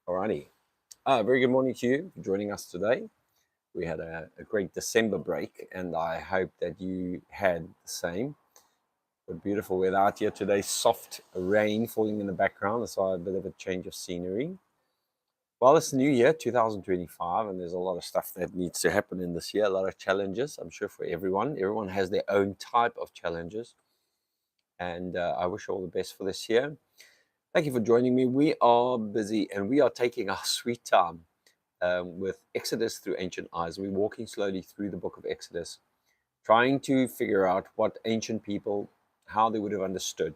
Alrighty. Very good morning to you for joining us today. We had a great December break, and I hope that you had the same. But beautiful weather out here today, soft rain falling in the background, so a bit of a change of scenery. Well, it's new year, 2025, and there's a lot of stuff that needs to happen in this year, a lot of challenges, I'm sure, for everyone. Everyone has their own type of challenges, and I wish you all the best for this year. Thank you for joining me. We are busy and we are taking our sweet time with Exodus through ancient eyes. We're walking slowly through the book of Exodus, trying to figure out what ancient people, how they would have understood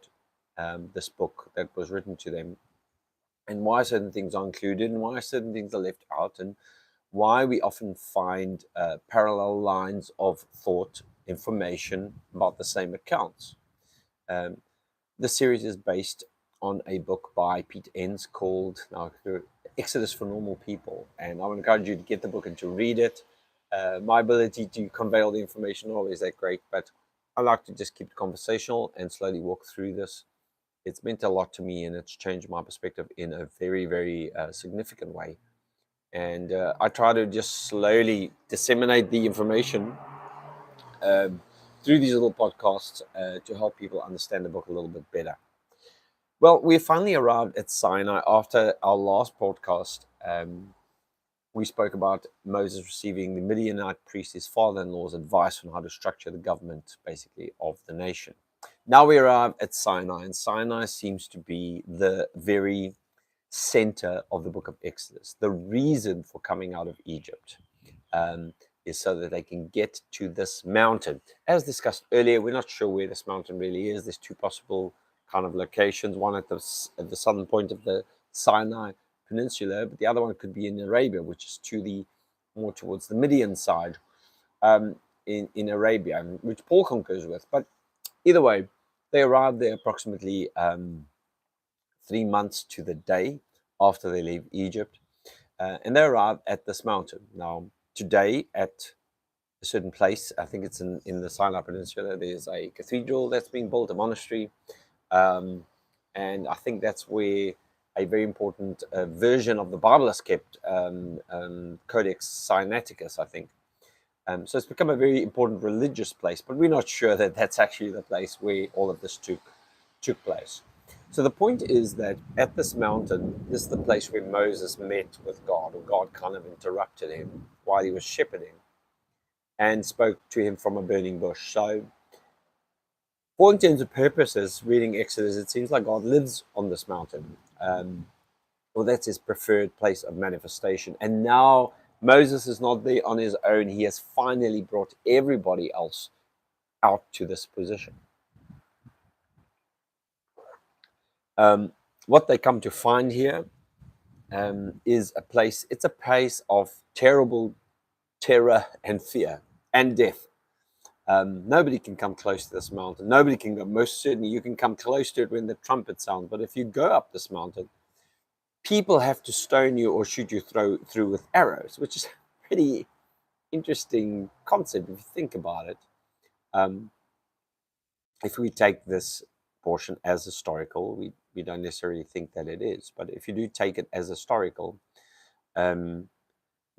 this book that was written to them, and why certain things are included and why certain things are left out, and why we often find parallel lines of thought, information about the same accounts. Um, the series is based on a book by Pete Enns called Exodus for Normal People. And I would encourage you to get the book and to read it. My ability to convey all the information not always that great, but I like to just keep it conversational and slowly walk through this. It's meant a lot to me, and it's changed my perspective in a very, very significant way. And I try to just slowly disseminate the information um, through these little podcasts to help people understand the book a little bit better. Well, we finally arrived at Sinai after our last podcast. We spoke about Moses receiving the Midianite priest, his father-in-law's advice on how to structure the government, basically, of the nation. Now we arrive at Sinai, and Sinai seems to be the very center of the book of Exodus. The reason for coming out of Egypt is so that they can get to this mountain. As discussed earlier, we're not sure where this mountain really is. There's two possible kind of locations, one at the southern point of the Sinai Peninsula, but the other one could be in Arabia, which is more towards the Midian side in Arabia, which Paul concurs with. But either way, they arrived there approximately 3 months to the day after they leave Egypt, and they arrived at this mountain. Now, today at a certain place, I think it's in the Sinai Peninsula, there's a cathedral that's being built, a monastery, and I think that's where a very important version of the Bible is kept, Codex Sinaiticus, I think. So it's become a very important religious place, but we're not sure that that's actually the place where all of this took place. So the point is that at this mountain, this is the place where Moses met with God, or God kind of interrupted him while he was shepherding and spoke to him from a burning bush. So for all intents and purposes, reading Exodus, it seems like God lives on this mountain. Or that's his preferred place of manifestation. And now Moses is not there on his own. He has finally brought everybody else out to this position. What they come to find here is a place, it's a place of terrible terror and fear and death. Nobody can come close to this mountain. Nobody can go. Most certainly, you can come close to it when the trumpet sounds. But if you go up this mountain, people have to stone you or shoot you through with arrows, which is a pretty interesting concept if you think about it. If we take this portion as historical, we don't necessarily think that it is. But if you do take it as historical,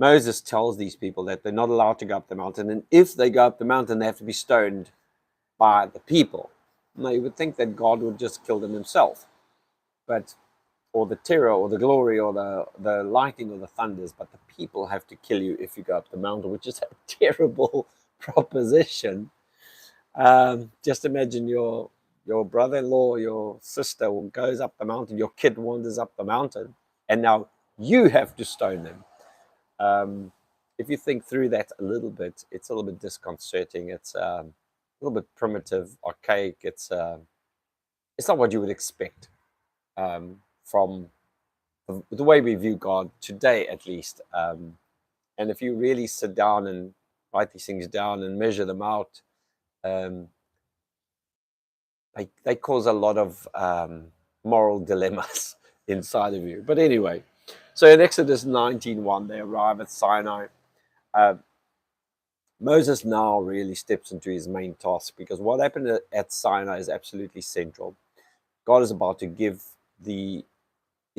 Moses tells these people that they're not allowed to go up the mountain, and if they go up the mountain, they have to be stoned by the people. Now, you would think that God would just kill them himself, or the terror, or the glory, or the lightning, or the thunders, but the people have to kill you if you go up the mountain, which is a terrible proposition. Just imagine your brother-in-law, your sister goes up the mountain, your kid wanders up the mountain, and now you have to stone them. If you think through that a little bit, it's a little bit disconcerting. It's a little bit primitive, archaic. It's not what you would expect from the way we view God today, at least. And if you really sit down and write these things down and measure them out, they cause a lot of moral dilemmas inside of you. But anyway, so in Exodus 19:1, they arrive at Sinai. Moses now really steps into his main task, because what happened at Sinai is absolutely central. God is about to give the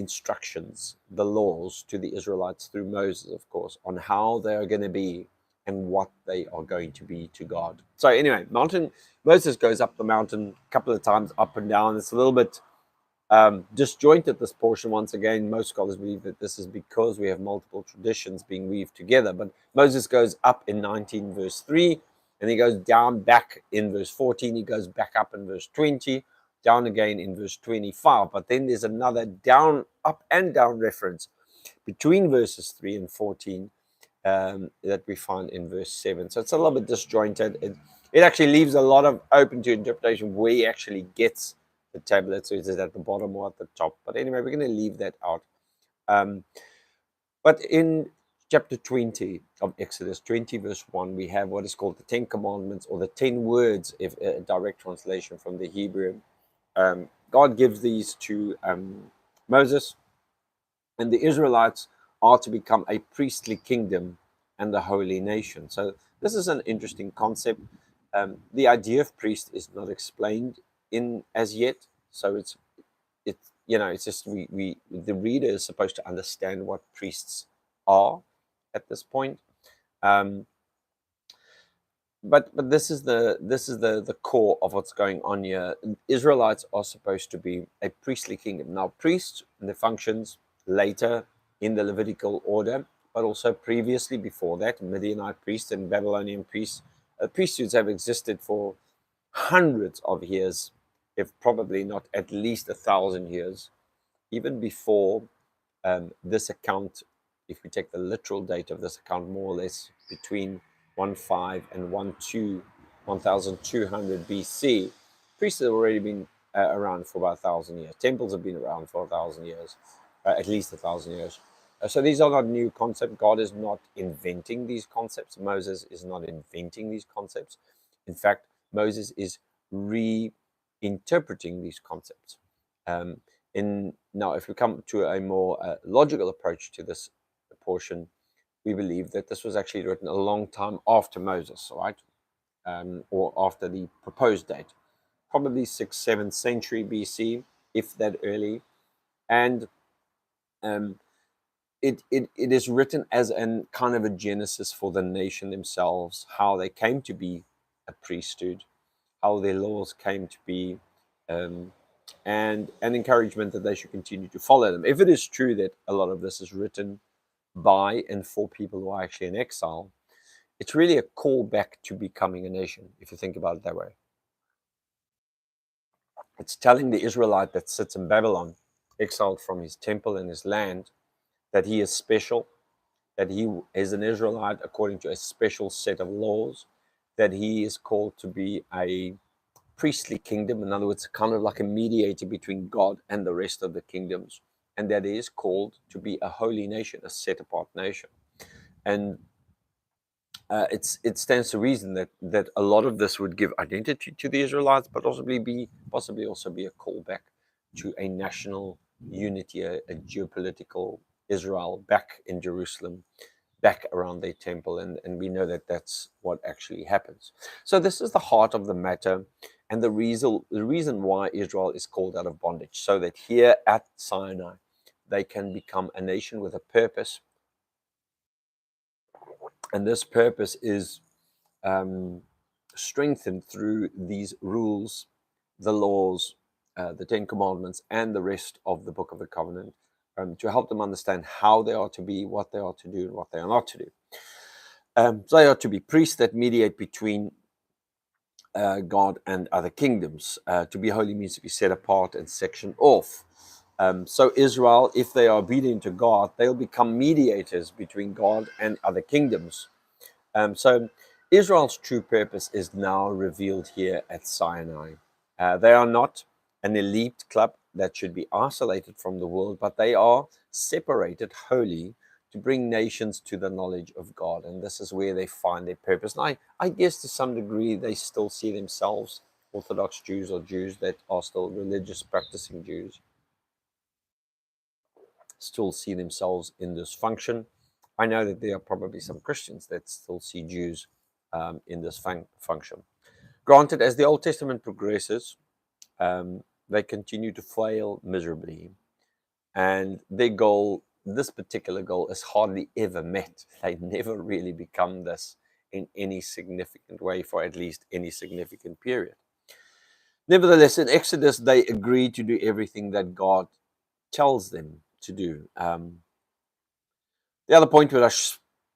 instructions, the laws to the Israelites through Moses, of course, on how they are going to be and what they are going to be to God. So anyway, Moses goes up the mountain a couple of times, up and down. It's a little bit disjointed, this portion. Once again, most scholars believe that this is because we have multiple traditions being weaved together. But Moses goes up in 19 verse 3, and he goes down back in verse 14. He goes back up in verse 20, down again in verse 25. But then there's another down, up and down reference between verses 3 and 14 that we find in verse 7. So it's a little bit disjointed. It actually leaves a lot of open to interpretation where he actually gets the tablet. So is it at the bottom or at the top? But anyway, we're going to leave that out. But in chapter 20 of Exodus, 20 verse 1, we have what is called the 10 Commandments, or the 10 words, if a direct translation from the Hebrew. God gives these to Moses, and the Israelites are to become a priestly kingdom and a holy nation. So this is an interesting concept. The idea of priest is not explained in as yet. So it's just the reader is supposed to understand what priests are at this point. But this is the core of what's going on here. Israelites are supposed to be a priestly kingdom. Now, priests and the functions later in the Levitical order, but also previously before that, Midianite priests and Babylonian priests. Priesthoods have existed for hundreds of years, if probably not at least 1,000 years, even before this account. If we take the literal date of this account, more or less between 15 and 1200 BC, priests have already been around for about 1,000 years. Temples have been around for 1,000 years, at least 1,000 years. So these are not new concepts. God is not inventing these concepts. Moses is not inventing these concepts. In fact, Moses is reinterpreting these concepts. Now, if we come to a more logical approach to this portion, we believe that this was actually written a long time after Moses, right? Or after the proposed date, probably 6th, 7th century BC, if that early. And it is written as a kind of a genesis for the nation themselves, how they came to be a priesthood, how their laws came to be, and an encouragement that they should continue to follow them. If it is true that a lot of this is written by and for people who are actually in exile, it's really a call back to becoming a nation, if you think about it that way. It's telling the Israelite that sits in Babylon, exiled from his temple and his land, that he is special, that he is an Israelite according to a special set of laws, that he is called to be a priestly kingdom, in other words, kind of like a mediator between God and the rest of the kingdoms, and that is called to be a holy nation, a set-apart nation. And it stands to reason that a lot of this would give identity to the Israelites, but possibly also be a callback to a national unity, a geopolitical Israel back in Jerusalem, back around their temple, and we know that that's what actually happens. So this is the heart of the matter, and the reason why Israel is called out of bondage, so that here at Sinai they can become a nation with a purpose, and this purpose is strengthened through these rules, the laws, the 10 Commandments, and the rest of the Book of the Covenant, to help them understand how they are to be, what they are to do, and what they are not to do. So they are to be priests that mediate between God and other kingdoms. To be holy means to be set apart and sectioned off. So Israel, if they are obedient to God, they'll become mediators between God and other kingdoms. So Israel's true purpose is now revealed here at Sinai. They are not an elite club that should be isolated from the world, but they are separated wholly to bring nations to the knowledge of God. And this is where they find their purpose. And I guess to some degree they still see themselves, Orthodox Jews or Jews that are still religious practicing Jews, still see themselves in this function. I know that there are probably some Christians that still see Jews in this function. Granted, as the Old Testament progresses, they continue to fail miserably. And their goal, this particular goal, is hardly ever met. They never really become this in any significant way for at least any significant period. Nevertheless, in Exodus, they agree to do everything that God tells them to do. The other point that I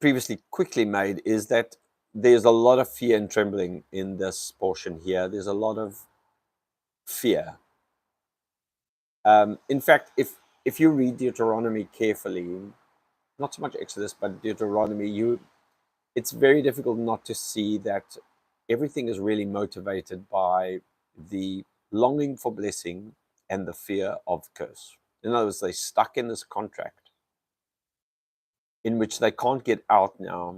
previously quickly made is that there's a lot of fear and trembling in this portion here. There's a lot of fear. In fact, if you read Deuteronomy carefully, not so much Exodus, but Deuteronomy, it's very difficult not to see that everything is really motivated by the longing for blessing and the fear of curse. In other words, they're stuck in this contract in which they can't get out now.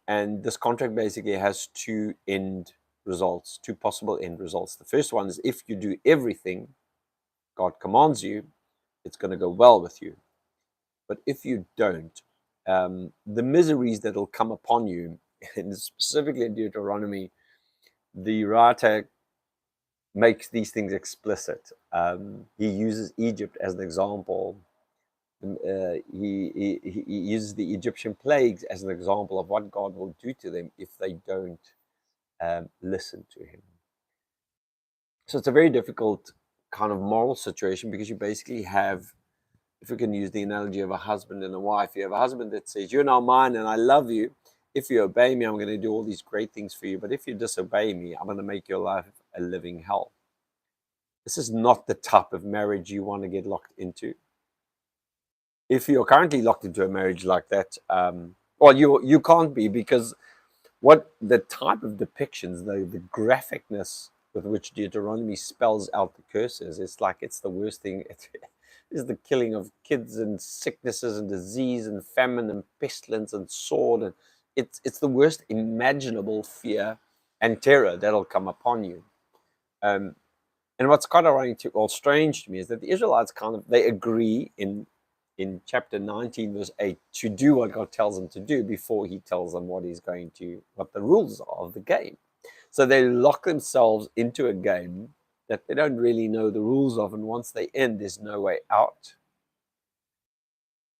And this contract basically has two possible end results. The first one is if you do everything God commands you, it's going to go well with you. But if you don't, the miseries that will come upon you, and specifically in Deuteronomy, the writer makes these things explicit. He uses Egypt as an example. He uses the Egyptian plagues as an example of what God will do to them if they don't listen to him. So it's a very difficult kind of moral situation, because you basically have, if we can use the analogy of a husband and a wife, you have a husband that says, you're now mine and I love you. If you obey me, I'm going to do all these great things for you. But if you disobey me, I'm going to make your life a living hell. This is not the type of marriage you want to get locked into. If you're currently locked into a marriage like that, well, you can't be, because what the type of depictions, the graphicness with which Deuteronomy spells out the curses, it's like it's the worst thing. It is the killing of kids and sicknesses and disease and famine and pestilence and sword, and it's the worst imaginable fear and terror that'll come upon you. And what's kind of strange to me is that the Israelites they agree in chapter 19, verse 8, to do what God tells them to do before he tells them what the rules are of the game. So they lock themselves into a game that they don't really know the rules of, and once they end, there's no way out.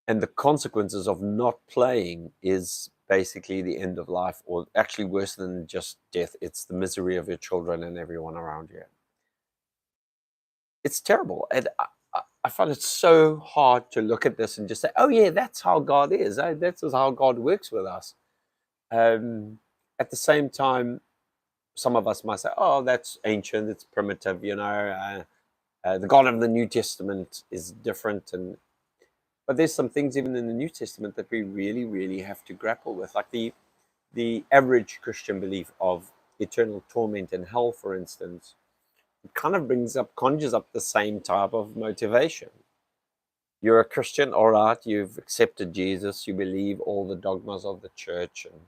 And the consequences of not playing is basically the end of life, or actually worse than just death. It's the misery of your children and everyone around you. It's terrible. And I find it so hard to look at this and just say, oh yeah, that's how God is. That's how God works with us. At the same time, some of us might say, oh, that's ancient, it's primitive, the God of the New Testament is different. But there's some things even in the New Testament that we really, really have to grapple with, like the average Christian belief of eternal torment in hell, for instance. It kind of conjures up the same type of motivation. You're a Christian, all right, you've accepted Jesus, you believe all the dogmas of the church and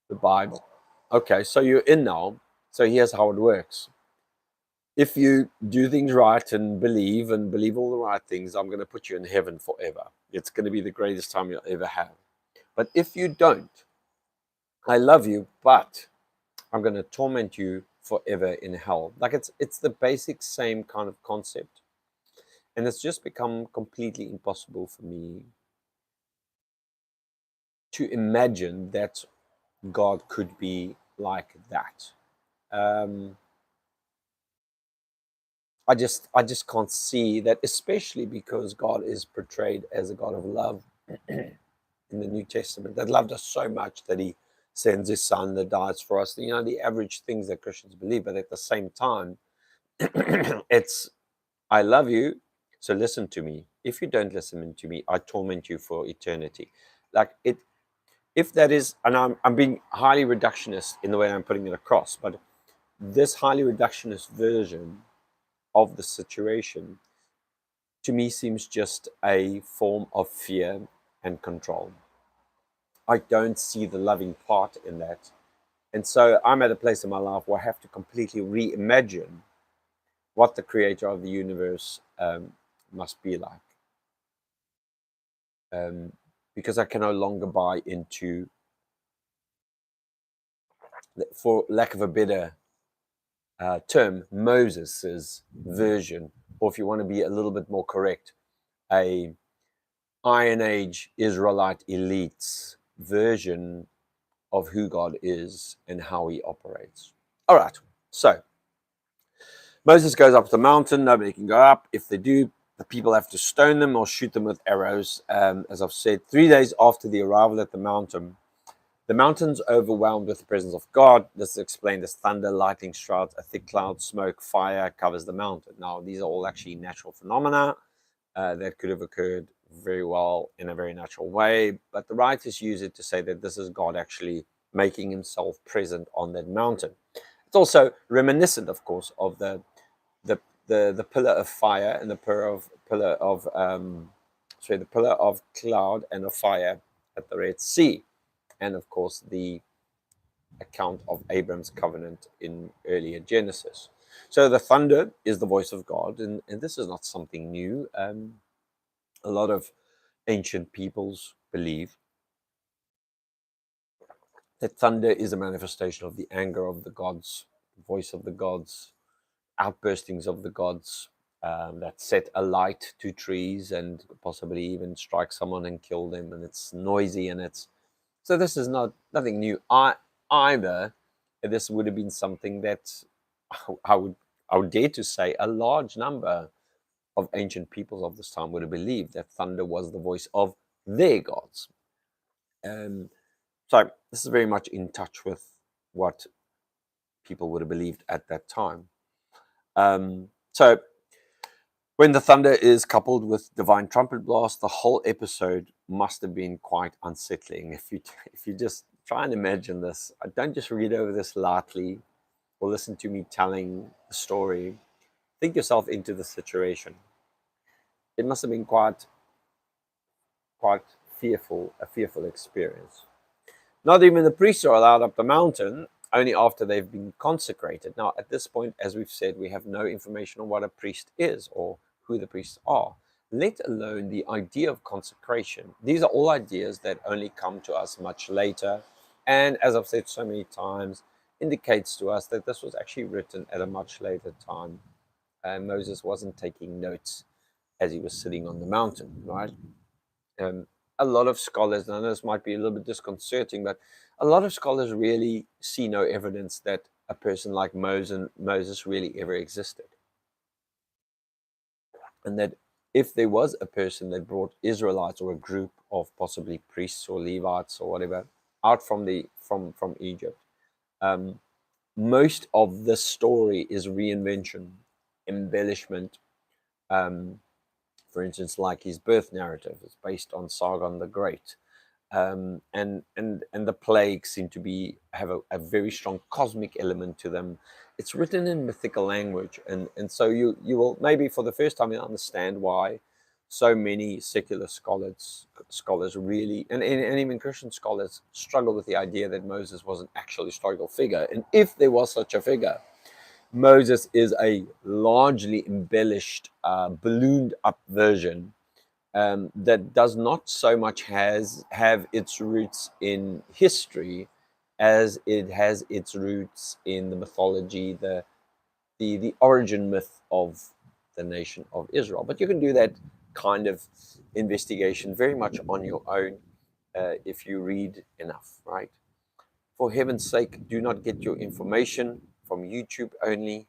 the Bible. Okay, so you're in now. So here's how it works. If you do things right and believe all the right things, I'm going to put you in heaven forever. It's going to be the greatest time you'll ever have. But if you don't, I love you, but I'm going to torment you forever in hell. Like it's the basic same kind of concept. And it's just become completely impossible for me to imagine that God could be like that. I just can't see that, especially because God is portrayed as a God of love in the New Testament, that loved us so much that he sends his son that dies for us. The average things that Christians believe, but at the same time, it's, I love you, so listen to me. If you don't listen to me, I torment you for eternity. Like it, if that is, and I'm being highly reductionist in the way I'm putting it across, but this highly reductionist version of the situation to me seems just a form of fear and control. I don't see the loving part in that. And so I'm at a place in my life where I have to completely reimagine what the creator of the universe must be like. Because I can no longer buy into, for lack of a better term, Moses's version, or if you want to be a little bit more correct, a Iron Age Israelite elites version of who God is and how he operates. All right, so Moses goes up the mountain. Nobody can go up. If they do, the people have to stone them or shoot them with arrows. As I've said, 3 days after the arrival at the mountain's overwhelmed with the presence of God. This is explained as thunder, lightning strikes, a thick cloud, smoke, fire covers the mountain. Now, these are all actually natural phenomena that could have occurred very well in a very natural way, but the writers use it to say that this is God actually making himself present on that mountain. It's also reminiscent, of course, of the pillar of fire and the pillar of cloud and of fire at the Red Sea, and of course the account of Abraham's covenant in earlier Genesis. So the thunder is the voice of God, and this is not something new. A lot of ancient peoples believe that thunder is a manifestation of the anger of the gods, voice of the gods, outburstings of the gods that set alight to trees and possibly even strike someone and kill them. And it's noisy, and it's so this is nothing new either. This would have been something that I would dare to say a large number of ancient peoples of this time would have believed that thunder was the voice of their gods. So this is very much in touch with what people would have believed at that time. So when the thunder is coupled with divine trumpet blast, the whole episode must have been quite unsettling. If you just try and imagine this, don't just read over this lightly or listen to me telling the story. Think yourself into the situation. It must have been quite fearful, a fearful experience. Not even the priests are allowed up the mountain, only after they've been consecrated. Now, at this point, as we've said, we have no information on what a priest is or who the priests are, let alone the idea of consecration. These are all ideas that only come to us much later, and as I've said so many times, indicates to us that this was actually written at a much later time. Moses wasn't taking notes as he was sitting on the mountain, right? A lot of scholars, and this might be a little bit disconcerting, but a lot of scholars really see no evidence that a person like Moses really ever existed. And that if there was a person that brought Israelites or a group of possibly priests or Levites or whatever out from Egypt, most of the story is reinvention, embellishment. For instance, like his birth narrative is based on Sargon the Great. And the plagues seem to have a very strong cosmic element to them. It's written in mythical language, and so you will maybe for the first time you understand why so many secular scholars really and even Christian scholars struggle with the idea that Moses was an actual historical figure. And if there was such a figure, Moses is a largely embellished, ballooned up version that does not so much have its roots in history as it has its roots in the mythology, the origin myth of the nation of Israel. But you can do that kind of investigation very much on your own if you read enough, right? For heaven's sake, do not get your information from YouTube only.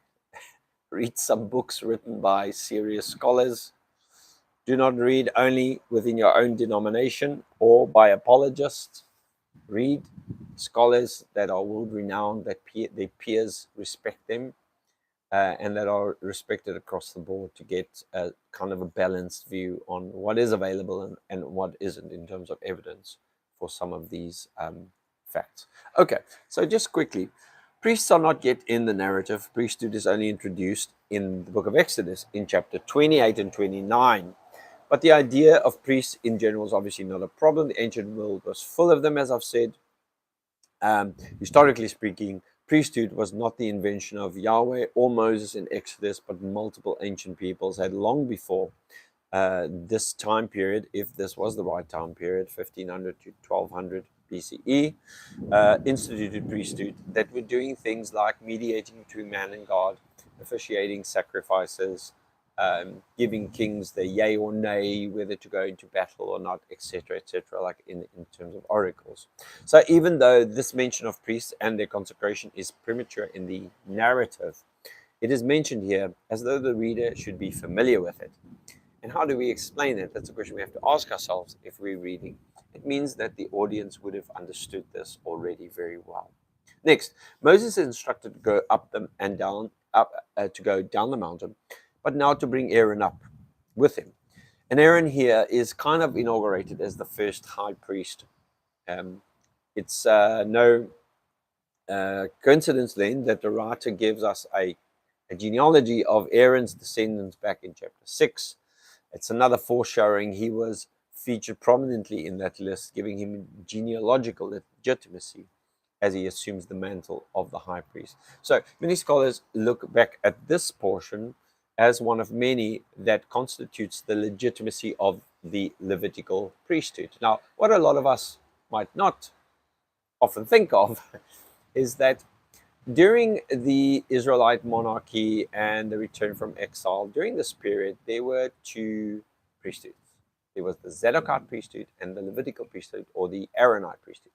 Read some books written by serious scholars. Do not read only within your own denomination or by apologists. Read scholars that are world-renowned, that their peers respect them, and that are respected across the board to get a kind of a balanced view on what is available and what isn't in terms of evidence for some of these facts. Okay, so just quickly, priests are not yet in the narrative. Priesthood is only introduced in the book of Exodus in chapter 28 and 29. But the idea of priests in general is obviously not a problem. The ancient world was full of them, as I've said. Historically speaking, priesthood was not the invention of Yahweh or Moses in Exodus, but multiple ancient peoples had long before this time period, if this was the right time period, 1500 to 1200 BCE, instituted priesthood that were doing things like mediating between man and God, officiating sacrifices, giving kings the yay or nay, whether to go into battle or not, etc., like in terms of oracles. So even though this mention of priests and their consecration is premature in the narrative, it is mentioned here as though the reader should be familiar with it. And how do we explain it? That's a question we have to ask ourselves if we're reading. It means that the audience would have understood this already very well. Next, Moses is instructed to go up them and down, to go down the mountain, but now to bring Aaron up with him. And Aaron here is kind of inaugurated as the first high priest. It's no coincidence then that the writer gives us a genealogy of Aaron's descendants back in chapter 6. It's another foreshadowing. He was featured prominently in that list, giving him genealogical legitimacy as he assumes the mantle of the high priest. So many scholars look back at this portion as one of many that constitutes the legitimacy of the Levitical priesthood. Now, what a lot of us might not often think of is that during the Israelite monarchy and the return from exile, during this period, there were two priesthoods. There was the Zadokite priesthood and the Levitical priesthood, or the Aaronite priesthood.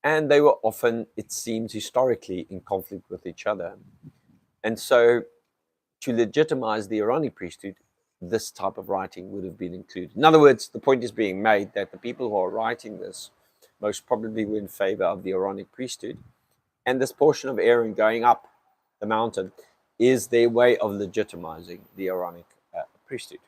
And they were often, it seems, historically in conflict with each other. And so to legitimize the Aaronic priesthood, this type of writing would have been included. In other words, the point is being made that the people who are writing this most probably were in favor of the Aaronic priesthood. And this portion of Aaron going up the mountain is their way of legitimizing the Aaronic priesthood.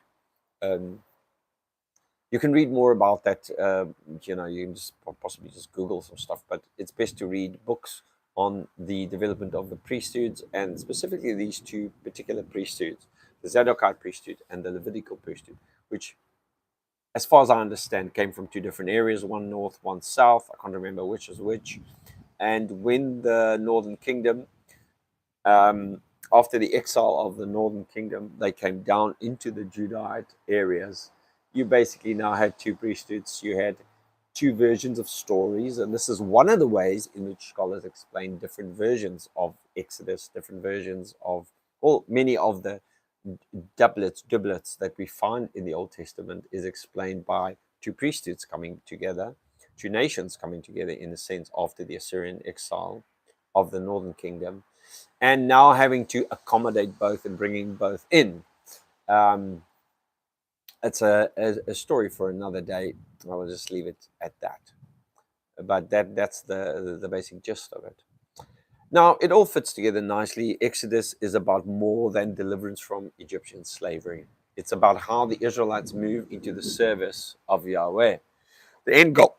You can read more about that. You can just possibly just Google some stuff, but it's best to read books on the development of the priesthoods, and specifically these two particular priesthoods, the Zadokite priesthood and the Levitical priesthood, which, as far as I understand, came from two different areas, one north, one south. I can't remember which is which. And when the Northern Kingdom, after the exile of the Northern Kingdom, they came down into the Judahite areas, you basically now had two priesthoods. You had two versions of stories, and this is one of the ways in which scholars explain different versions of Exodus, different versions of, well, many of the doublets that we find in the Old Testament is explained by two priesthoods coming together, two nations coming together in a sense after the Assyrian exile of the Northern Kingdom, and now having to accommodate both and bringing both in. It's a story for another day. I will just leave it at that. But that's the basic gist of it. Now, it all fits together nicely. Exodus is about more than deliverance from Egyptian slavery. It's about how the Israelites move into the service of Yahweh. The end goal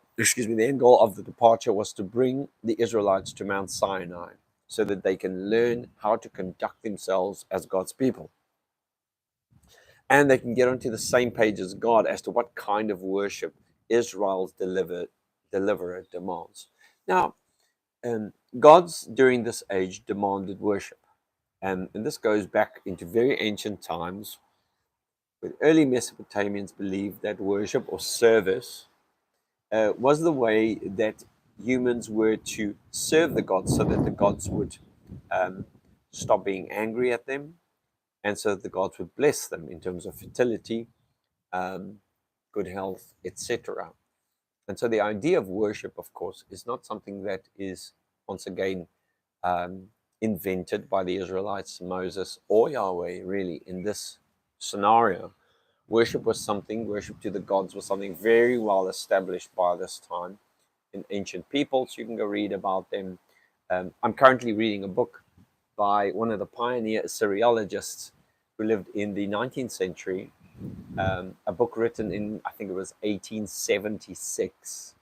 of the departure was to bring the Israelites to Mount Sinai so that they can learn how to conduct themselves as God's people. And they can get onto the same page as God as to what kind of worship Israel's deliverer demands. Now, gods during this age demanded worship. And this goes back into very ancient times, where early Mesopotamians believed that worship or service was the way that humans were to serve the gods so that the gods would stop being angry at them, and so that the gods would bless them in terms of fertility, good health, etc. And so the idea of worship, of course, is not something that is, once again, invented by the Israelites, Moses, or Yahweh, really, in this scenario. Worship to the gods was something very well established by this time in ancient peoples. You can go read about them. I'm currently reading a book by one of the pioneer Assyriologists who lived in the 19th century, a book written in, I think it was 1876.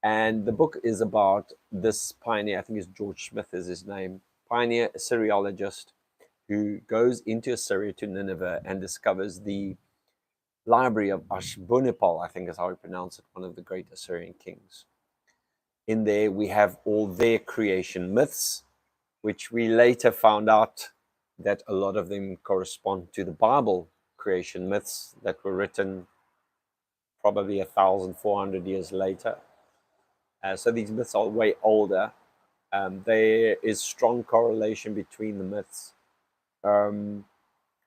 And the book is about this pioneer, I think it's George Smith is his name, pioneer Assyriologist who goes into Assyria to Nineveh and discovers the library of Ashburnipal, I think is how we pronounce it, one of the great Assyrian kings. In there we have all their creation myths, which we later found out that a lot of them correspond to the Bible creation myths that were written probably 1,400 years later. So these myths are way older. There is strong correlation between the myths.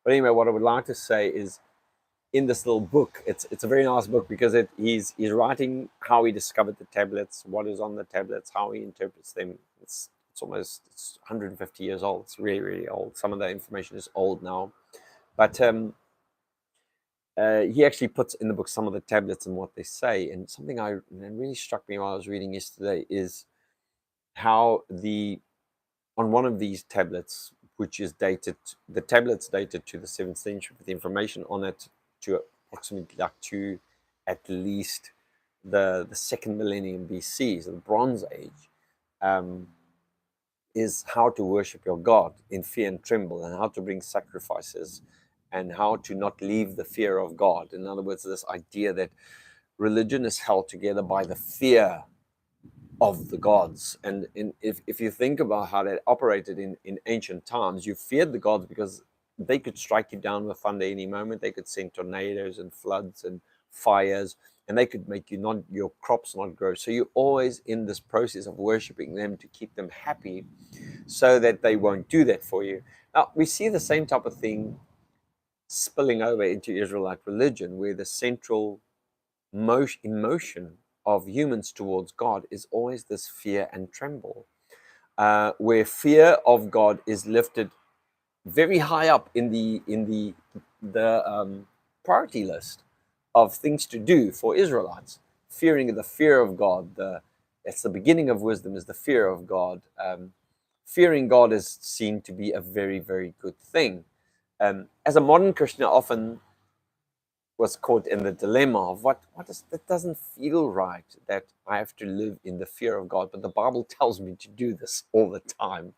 But anyway, what I would like to say is, in this little book, it's a very nice book because he's writing how he discovered the tablets, what is on the tablets, how he interprets them. It's 150 years old. It's really, really old. Some of the information is old now, but he actually puts in the book some of the tablets and what they say. And something that really struck me while I was reading yesterday is how on one of these tablets, which is dated, the tablets dated to the 7th century, with the information on it to approximately like to at least the second millennium BC, so the Bronze Age, is how to worship your God in fear and tremble, and how to bring sacrifices, and how to not leave the fear of God. In other words, this idea that religion is held together by the fear of the gods. And if you think about how that operated in ancient times, you feared the gods because they could strike you down with thunder any moment. They could send tornadoes and floods and fires, and they could make your crops not grow. So you're always in this process of worshiping them to keep them happy so that they won't do that for you. Now, we see the same type of thing spilling over into Israelite religion, where the central emotion of humans towards God is always this fear and tremble, where fear of God is lifted very high up in the priority list of things to do for Israelites. Fearing the fear of God, it's the beginning of wisdom, is the fear of God. Fearing God is seen to be a very, very good thing. As a modern Christian, I often was caught in the dilemma of that doesn't feel right, that I have to live in the fear of God, but the Bible tells me to do this all the time.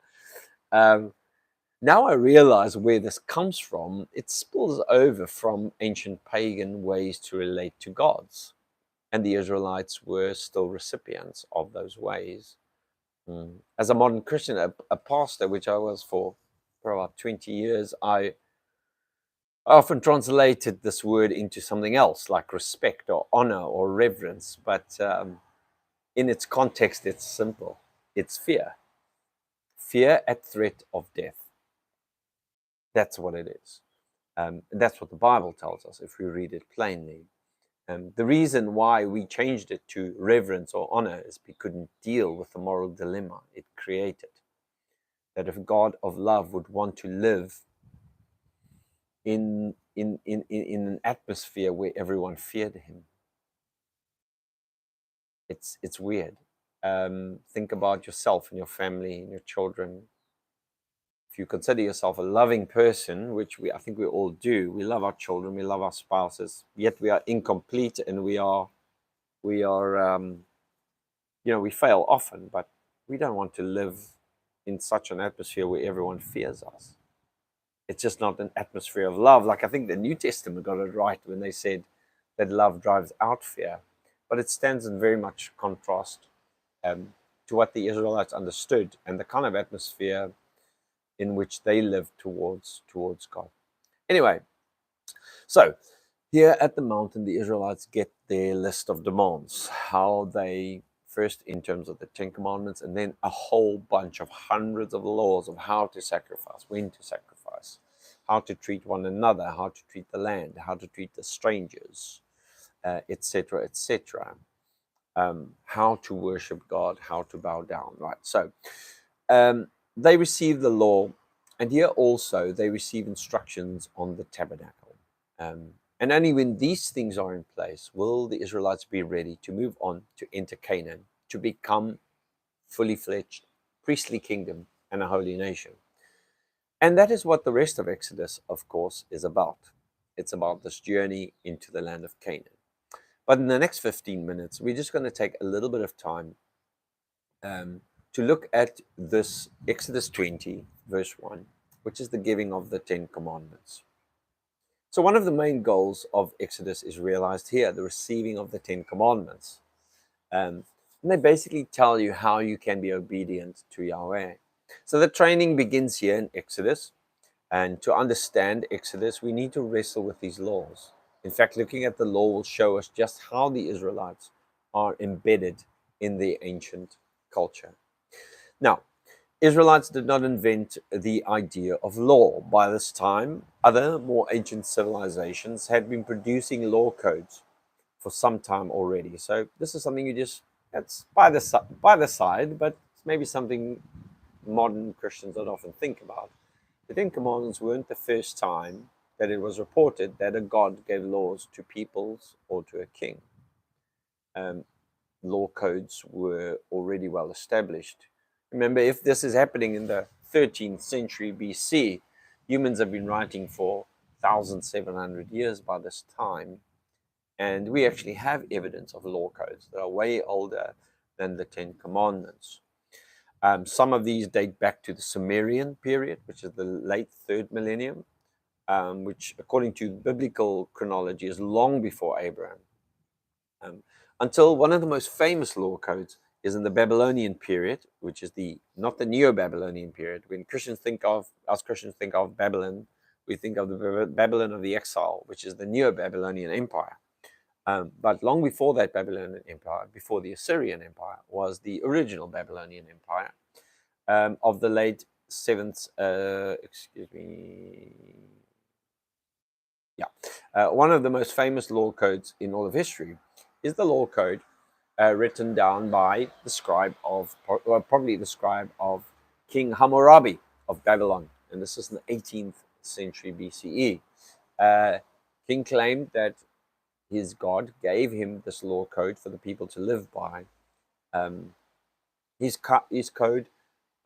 Now I realize where this comes from. It spills over from ancient pagan ways to relate to gods, and the Israelites were still recipients of those ways. As a modern Christian, a pastor, which I was for about 20 years, I often translated this word into something else, like respect or honor or reverence. But in its context, it's simple. It's fear. Fear at threat of death. That's what it is. That's what the Bible tells us if we read it plainly. The reason why we changed it to reverence or honor is we couldn't deal with the moral dilemma it created. That if God of love would want to live in an atmosphere where everyone feared him, it's weird. Think about yourself and your family and your children. If you consider yourself a loving person, which I think we all do, we love our children, we love our spouses, yet we are incomplete, and we fail often, but we don't want to live in such an atmosphere where everyone fears us. It's just not an atmosphere of love. Like, I think the New Testament got it right when they said that love drives out fear, but it stands in very much contrast to what the Israelites understood and the kind of atmosphere in which they lived towards God. Anyway, so here at the mountain, the Israelites get their list of demands, how they first in terms of the 10 Commandments, and then a whole bunch of hundreds of laws of how to sacrifice, when to sacrifice, how to treat one another, how to treat the land, how to treat the strangers, etc., etc. How to worship God, how to bow down, right? So they receive the law, and here also they receive instructions on the tabernacle. And only when these things are in place will the Israelites be ready to move on to enter Canaan, to become fully fledged priestly kingdom and a holy nation. And that is what the rest of Exodus, of course, is about. It's about this journey into the land of Canaan. But in the next 15 minutes, we're just going to take a little bit of time to look at this Exodus 20, verse 1, which is the giving of the 10 Commandments. So one of the main goals of Exodus is realized here, the receiving of the 10 Commandments. And they basically tell you how you can be obedient to Yahweh. So the training begins here in Exodus. And to understand Exodus, we need to wrestle with these laws. In fact, looking at the law will show us just how the Israelites are embedded in the ancient culture. Now, Israelites did not invent the idea of law. By this time, other more ancient civilizations had been producing law codes for some time already. So this is something that's by the side, but it's maybe something modern Christians don't often think about. The Ten Commandments weren't the first time that it was reported that a god gave laws to peoples or to a king. Law codes were already well established. Remember, if this is happening in the 13th century BC, humans have been writing for 1,700 years by this time. And we actually have evidence of law codes that are way older than the Ten Commandments. Some of these date back to the Sumerian period, which is the late 3rd millennium, which, according to biblical chronology, is long before Abraham. Until one of the most famous law codes is in the Babylonian period, which is not the Neo-Babylonian period. When Christians think of Babylon, we think of the Babylon of the exile, which is the Neo-Babylonian Empire. But long before that Babylonian Empire, before the Assyrian Empire, was the original Babylonian Empire of the late 7th, one of the most famous law codes in all of history is the law code written down by probably the scribe of King Hammurabi of Babylon. And this is in the 18th century BCE. King claimed that his God gave him this law code for the people to live by. His code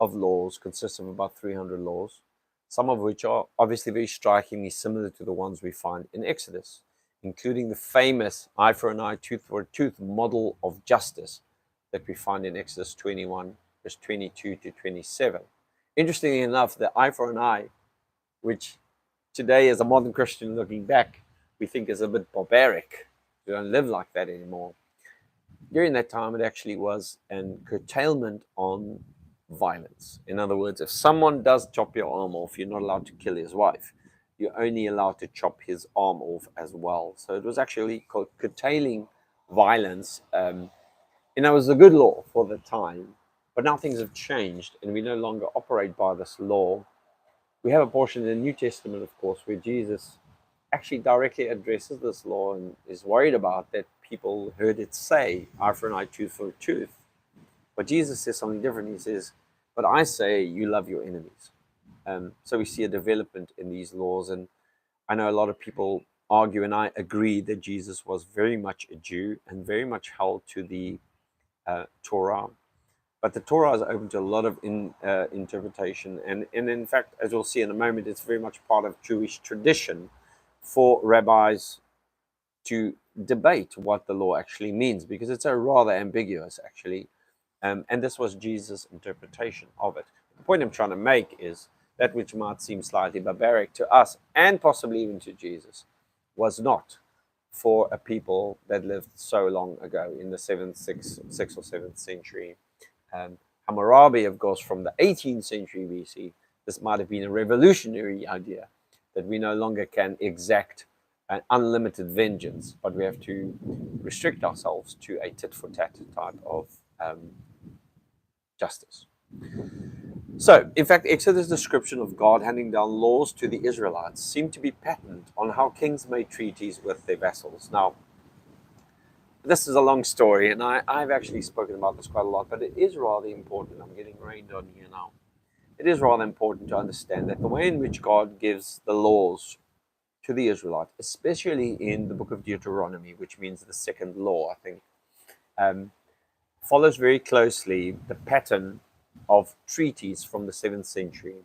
of laws consists of about 300 laws, some of which are obviously very strikingly similar to the ones we find in Exodus, including the famous eye for an eye, tooth for a tooth model of justice that we find in Exodus 21, verse 22 to 27. Interestingly enough, the eye for an eye, which today as a modern Christian looking back, we think is a bit barbaric. We don't live like that anymore. During that time, it actually was a curtailment on violence. In other words, if someone does chop your arm off, you're not allowed to kill his wife. You're only allowed to chop his arm off as well. So it was actually curtailing violence. It was a good law for the time, but now things have changed and we no longer operate by this law. We have a portion in the New Testament, of course, where Jesus actually directly addresses this law and is worried about that people heard it say, eye for an eye, tooth for a tooth. But Jesus says something different. He says, but I say you love your enemies. So we see a development in these laws. And I know a lot of people argue, and I agree, that Jesus was very much a Jew and very much held to the Torah. But the Torah is open to a lot of interpretation. And in fact, as we'll see in a moment, it's very much part of Jewish tradition for rabbis to debate what the law actually means, because it's a rather ambiguous, actually. And this was Jesus' interpretation of it. The point I'm trying to make is that which might seem slightly barbaric to us, and possibly even to Jesus, was not for a people that lived so long ago in the 6th or 7th century. Hammurabi, of course, from the 18th century BC, this might have been a revolutionary idea that we no longer can exact an unlimited vengeance, but we have to restrict ourselves to a tit-for-tat type of justice. So, in fact, Exodus' description of God handing down laws to the Israelites seemed to be patterned on how kings made treaties with their vassals. Now, this is a long story, and I've actually spoken about this quite a lot, but it is rather important. I'm getting rained on here now. It is rather important to understand that the way in which God gives the laws to the Israelites, especially in the book of Deuteronomy, which means the second law, I think, follows very closely the pattern of treaties from the 7th century,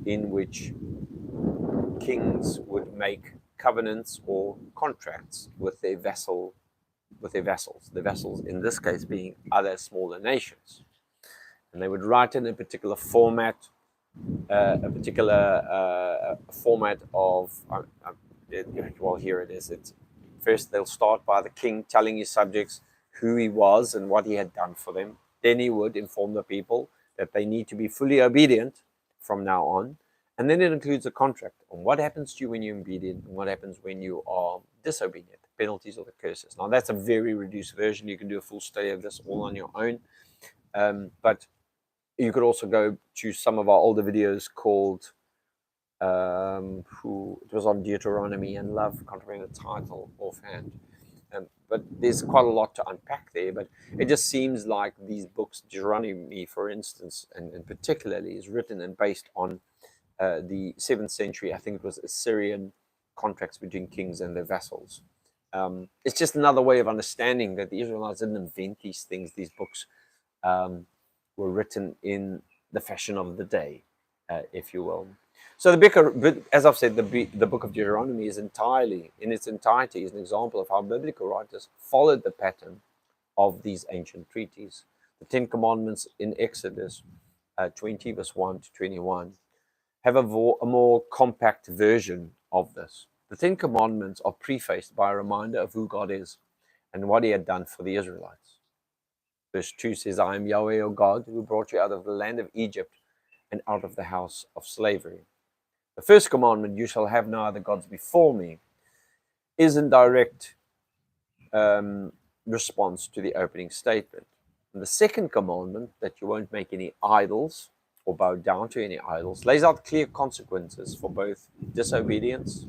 in which kings would make covenants or contracts with their vassals. The vassals, in this case, being other smaller nations. And they would write in a particular format, well, here it is. First, they'll start by the king telling his subjects who he was and what he had done for them. Then he would inform the people that they need to be fully obedient from now on. And then it includes a contract on what happens to you when you're obedient and what happens when you are disobedient, the penalties or the curses. Now, that's a very reduced version. You can do a full study of this all on your own. But You could also go to some of our older videos called it was on Deuteronomy and love. Can't remember the title offhand. But there's quite a lot to unpack there. But it just seems like these books, Deuteronomy, for instance, and particularly, is written and based on the 7th century. I think it was Assyrian contracts between kings and their vassals. It's just another way of understanding that the Israelites didn't invent these things. These books were written in the fashion of the day, if you will. So the book, as I've said, the book of Deuteronomy is entirely, in its entirety, is an example of how biblical writers followed the pattern of these ancient treaties. The Ten Commandments in Exodus 20, verse 1 to 21, have a more compact version of this. The Ten Commandments are prefaced by a reminder of who God is and what he had done for the Israelites. Verse 2 says, I am Yahweh your God, who brought you out of the land of Egypt and out of the house of slavery. The first commandment, you shall have no other gods before me, is in direct response to the opening statement. And the second commandment, that you won't make any idols or bow down to any idols, lays out clear consequences for both disobedience,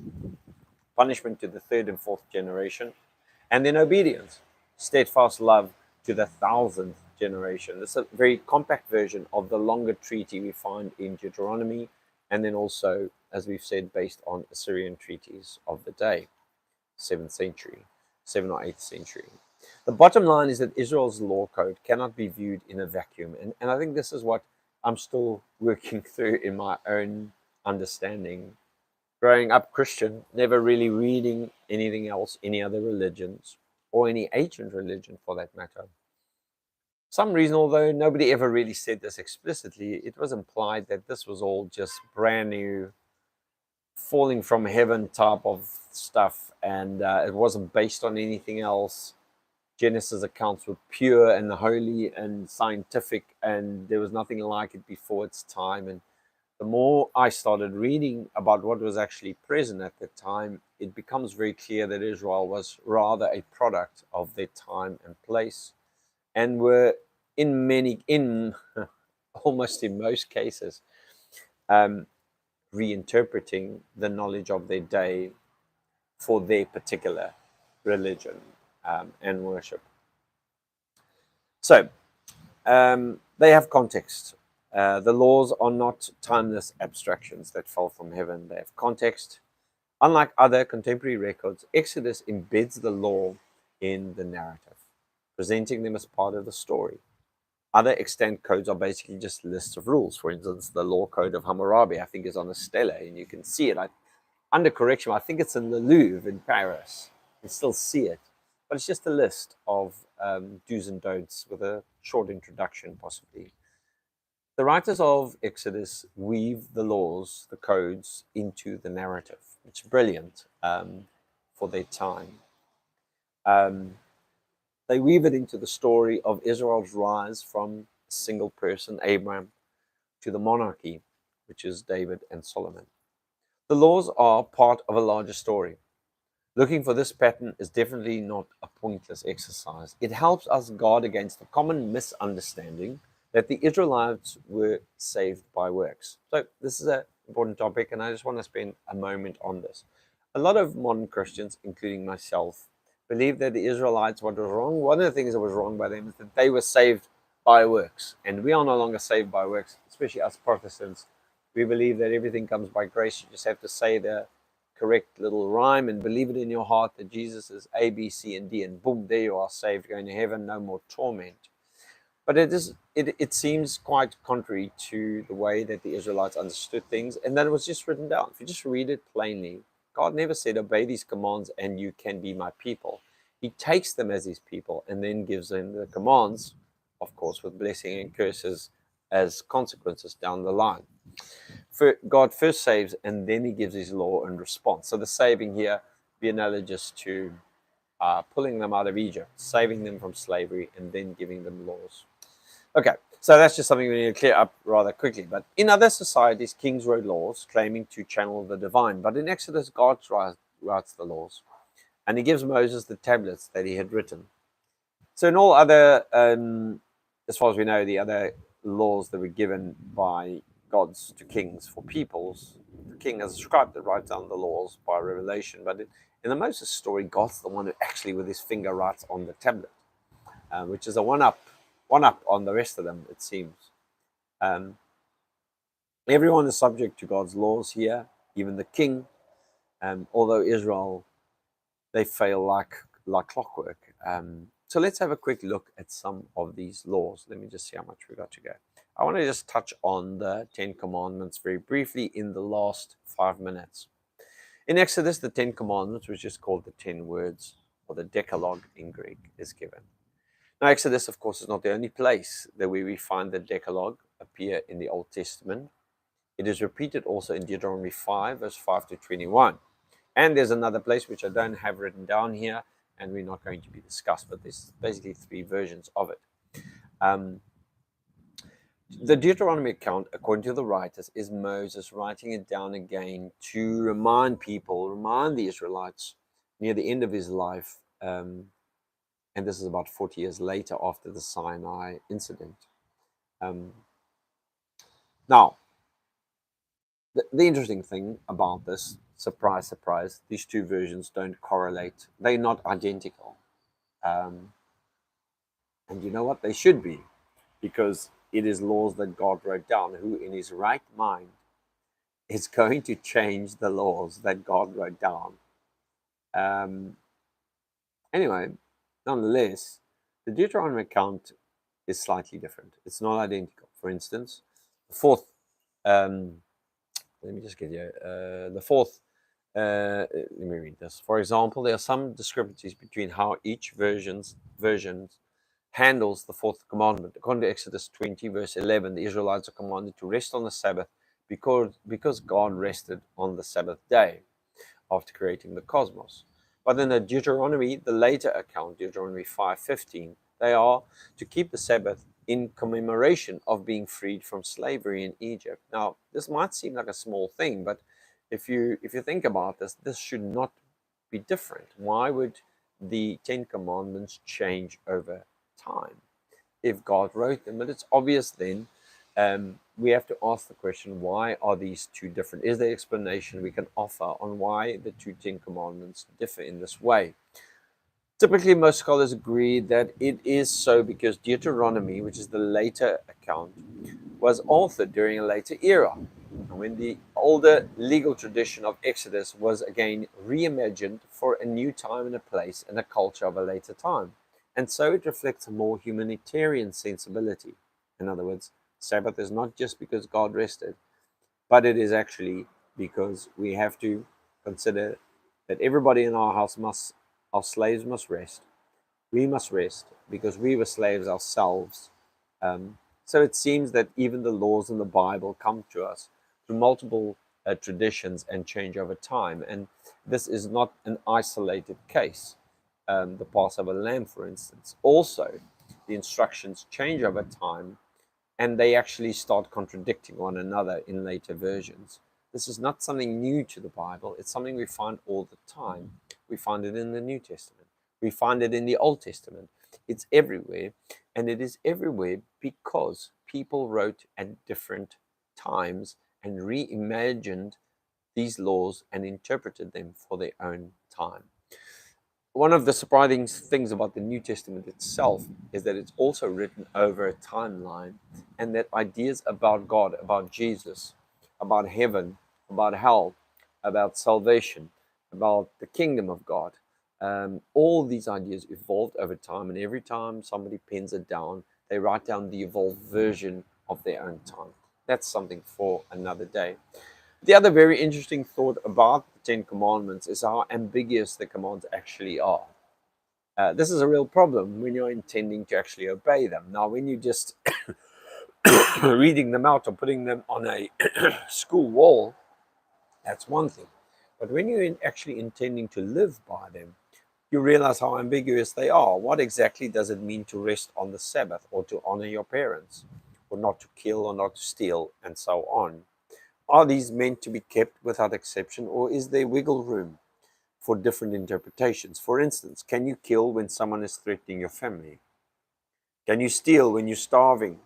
punishment to the third and fourth generation, and then obedience, steadfast love to the 1000th generation. This is a very compact version of the longer treaty we find in Deuteronomy, and then also, as we've said, based on Assyrian treaties of the day, 7th century, 7th or 8th century. The bottom line is that Israel's law code cannot be viewed in a vacuum. And I think this is what I'm still working through in my own understanding. Growing up Christian, never really reading anything else, any other religions, or any ancient religion for that matter. Some reason, although nobody ever really said this explicitly, it was implied that this was all just brand new, falling from heaven type of stuff, and it wasn't based on anything else. Genesis accounts were pure and holy and scientific, and there was nothing like it before its time. And the more I started reading about what was actually present at the time, it becomes very clear that Israel was rather a product of their time and place, and were in almost in most cases, reinterpreting the knowledge of their day for their particular religion and worship. So they have context. The laws are not timeless abstractions that fell from heaven. They have context. Unlike other contemporary records, Exodus embeds the law in the narrative, presenting them as part of the story. Other extant codes are basically just lists of rules. For instance, the law code of Hammurabi, I think, is on a stele, and you can see it. Under correction, I think it's in the Louvre in Paris. You can still see it. But it's just a list of do's and don'ts with a short introduction, possibly. The writers of Exodus weave the laws, the codes, into the narrative. It's brilliant for their time. They weave it into the story of Israel's rise from a single person, Abraham, to the monarchy, which is David and Solomon. The laws are part of a larger story. Looking for this pattern is definitely not a pointless exercise. It helps us guard against the common misunderstanding that the Israelites were saved by works. So this is an important topic, and I just want to spend a moment on this. A lot of modern Christians, including myself, believe that the Israelites, what was wrong, one of the things that was wrong by them is that they were saved by works. And we are no longer saved by works, especially us Protestants. We believe that everything comes by grace. You just have to say the correct little rhyme and believe it in your heart that Jesus is A, B, C, and D, and boom, there you are, saved, going to heaven, no more torment. But it seems quite contrary to the way that the Israelites understood things, and that it was just written down. If you just read it plainly, God never said, obey these commands and you can be my people. He takes them as his people and then gives them the commands, of course, with blessing and curses as consequences down the line. God first saves and then he gives his law in response. So the saving here be analogous to pulling them out of Egypt, saving them from slavery, and then giving them laws. Okay, so that's just something we need to clear up rather quickly. But in other societies, kings wrote laws claiming to channel the divine. But in Exodus, God writes the laws, and he gives Moses the tablets that he had written. So in all other, as far as we know, the other laws that were given by gods to kings for peoples. The king has a scribe that writes down the laws by revelation, but in the Moses story, God's the one who actually with his finger writes on the tablet, which is a one up on the rest of them, it seems. Um, Everyone is subject to God's laws here, even the king. Although Israel, they fail like clockwork. So let's have a quick look at some of these laws. Let me just see how much we got to go. I want to just touch on the 10 Commandments very briefly in the last 5 minutes. In Exodus, the 10 Commandments, which is called the 10 words, or the Decalogue in Greek, is given. Now, Exodus, of course, is not the only place that we find the Decalogue appear in the Old Testament. It is repeated also in Deuteronomy 5, verse 5 to 21. And there's another place which I don't have written down here, and we're not going to be discussed, but there's basically 3 versions of it. The Deuteronomy account, according to the writers, is Moses writing it down again to remind the Israelites near the end of his life, and this is about 40 years later after the Sinai incident. Now, the interesting thing about this, surprise, surprise, these 2 versions don't correlate. They're not identical. And you know what? They should be, because it is laws that God wrote down. Who in his right mind is going to change the laws that God wrote down? Anyway, nonetheless, the Deuteronomy account is slightly different. It's not identical. For instance, the 4th, let me just get you, the 4th, let me read this. For example, there are some discrepancies between how each version handles the 4th commandment. According to Exodus 20, verse 11, the Israelites are commanded to rest on the Sabbath because God rested on the Sabbath day after creating the cosmos. But in the Deuteronomy, the later account, Deuteronomy 5:15, they are to keep the Sabbath in commemoration of being freed from slavery in Egypt. Now, this might seem like a small thing, but if you think about this, this should not be different. Why would the 10 Commandments change over time if God wrote them? But it's obvious then. We have to ask the question, why are these 2 different? Is there explanation we can offer on why the 2 10 Commandments differ in this way? Typically, most scholars agree that it is so because Deuteronomy, which is the later account, was authored during a later era, when the older legal tradition of Exodus was again reimagined for a new time and a place and a culture of a later time. And so it reflects a more humanitarian sensibility. In other words, Sabbath is not just because God rested, but it is actually because we have to consider that everybody in our house our slaves must rest. We must rest because we were slaves ourselves. So it seems that even the laws in the Bible come to us through multiple traditions and change over time. And this is not an isolated case. The Passover lamb, for instance, also the instructions change over time, and they actually start contradicting one another in later versions. This is not something new to the Bible. It's something we find all the time. We find it in the New Testament. We find it in the Old Testament. It's everywhere, and it is everywhere because people wrote at different times and reimagined these laws and interpreted them for their own time. One of the surprising things about the New Testament itself is that it's also written over a timeline, and that ideas about God, about Jesus, about heaven, about hell, about salvation, about the kingdom of God, all these ideas evolved over time, and every time somebody pens it down, they write down the evolved version of their own time. That's something for another day. The other very interesting thought about the 10 Commandments is how ambiguous the commands actually are. This is a real problem when you're intending to actually obey them. Now, when you're just reading them out or putting them on a school wall, that's one thing. But when you're actually intending to live by them, you realize how ambiguous they are. What exactly does it mean to rest on the Sabbath, or to honor your parents, or not to kill, or not to steal, and so on? Are these meant to be kept without exception, or is there wiggle room for different interpretations? For instance, can you kill when someone is threatening your family? Can you steal when you're starving?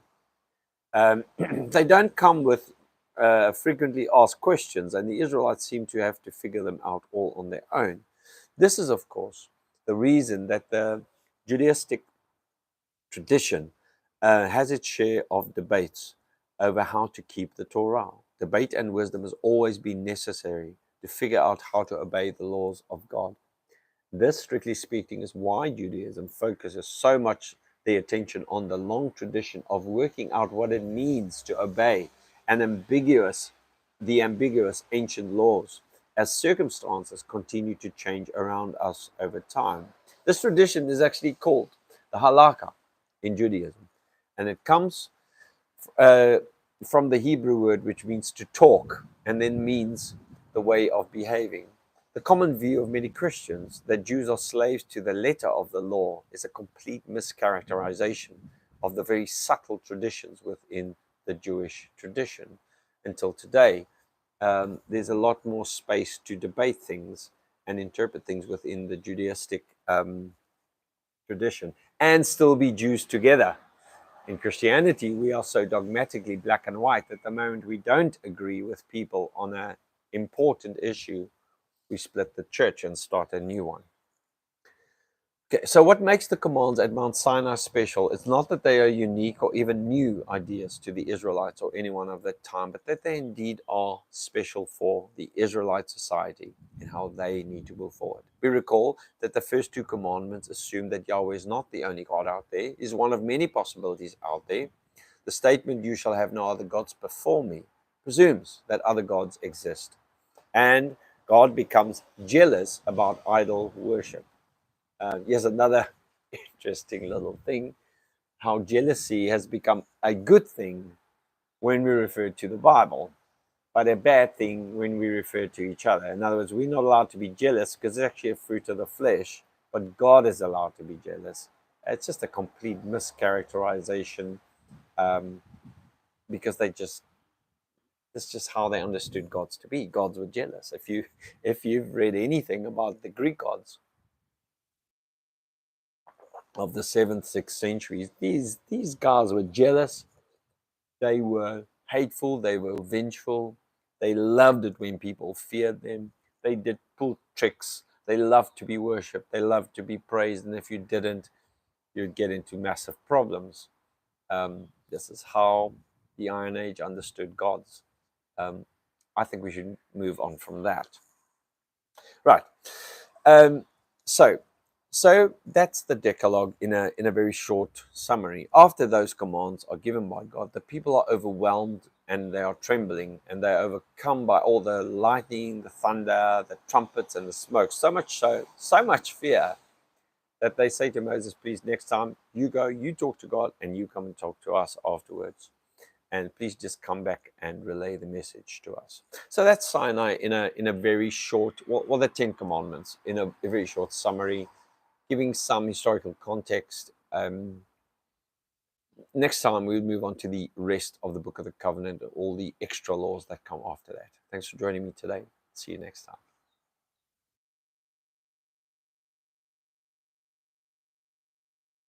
They don't come with frequently asked questions, and the Israelites seem to have to figure them out all on their own. This is, of course, the reason that the Judaistic tradition has its share of debates over how to keep the Torah. Debate and wisdom has always been necessary to figure out how to obey the laws of God. This, strictly speaking, is why Judaism focuses so much their attention on the long tradition of working out what it means to obey the ambiguous ancient laws as circumstances continue to change around us over time. This tradition is actually called the halakha in Judaism, and it comes uh, from the Hebrew word which means to talk and then means the way of behaving. The common view of many Christians that Jews are slaves to the letter of the law is a complete mischaracterization of the very subtle traditions within the Jewish tradition. Until today, there's a lot more space to debate things and interpret things within the Judaistic tradition and still be Jews together. In Christianity, we are so dogmatically black and white that the moment we don't agree with people on an important issue, we split the church and start a new one. Okay, so what makes the commands at Mount Sinai special is not that they are unique or even new ideas to the Israelites or anyone of that time, but that they indeed are special for the Israelite society and how they need to move forward. We recall that the first two commandments assume that Yahweh is not the only God out there, is one of many possibilities out there. The statement, "You shall have no other gods before me," presumes that other gods exist. And God becomes jealous about idol worship. Here's another interesting little thing, how jealousy has become a good thing when we refer to the Bible, but a bad thing when we refer to each other. In other words, we're not allowed to be jealous because it's actually a fruit of the flesh, but God is allowed to be jealous. It's just a complete mischaracterization, um, because it's just how they understood gods to be. Gods were jealous. If you've read anything about the Greek gods of the 7th, 6th centuries, these guys were jealous. They were hateful. They were vengeful. They loved it when people feared them. They did pull tricks. They loved to be worshipped. They loved to be praised. And if you didn't, you'd get into massive problems. This is how the Iron Age understood gods. I think we should move on from that. Right. Um, so, so that's the Decalogue in a very short summary. After those commands are given by God, the people are overwhelmed and they are trembling and they are overcome by all the lightning, the thunder, the trumpets, and the smoke. So much fear that they say to Moses, "Please, next time you go, you talk to God, and you come and talk to us afterwards." And please just come back and relay the message to us. So that's Sinai in a very short, well, the 10 Commandments in a very short summary, giving some historical context. Next time we'll move on to the rest of the Book of the Covenant, all the extra laws that come after that. Thanks for joining me today. See you next time.